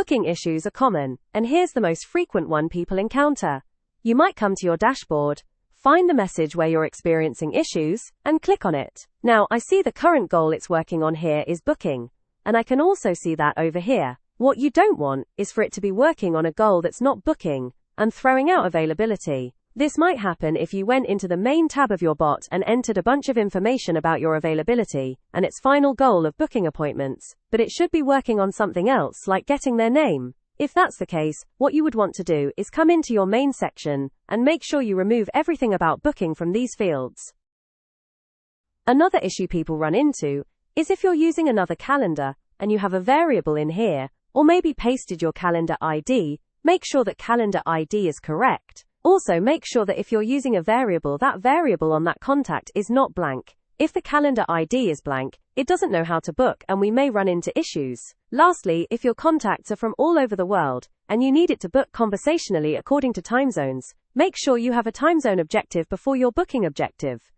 Booking issues are common, and here's the most frequent one people encounter. You might come to your dashboard, find the message where you're experiencing issues, and click on it. Now, I see the current goal it's working on here is booking, and I can also see that over here. What you don't want is for it to be working on a goal that's not booking, and throwing out availability. This might happen if you went into the main tab of your bot and entered a bunch of information about your availability and its final goal of booking appointments, but it should be working on something else like getting their name. If that's the case, what you would want to do is come into your main section and make sure you remove everything about booking from these fields. Another issue people run into is if you're using another calendar and you have a variable in here, or maybe pasted your calendar ID, make sure that calendar ID is correct. Also, make sure that if you're using a variable, that variable on that contact is not blank. If the calendar ID is blank, it doesn't know how to book and we may run into issues. Lastly, if your contacts are from all over the world and you need it to book conversationally according to time zones, make sure you have a time zone objective before your booking objective.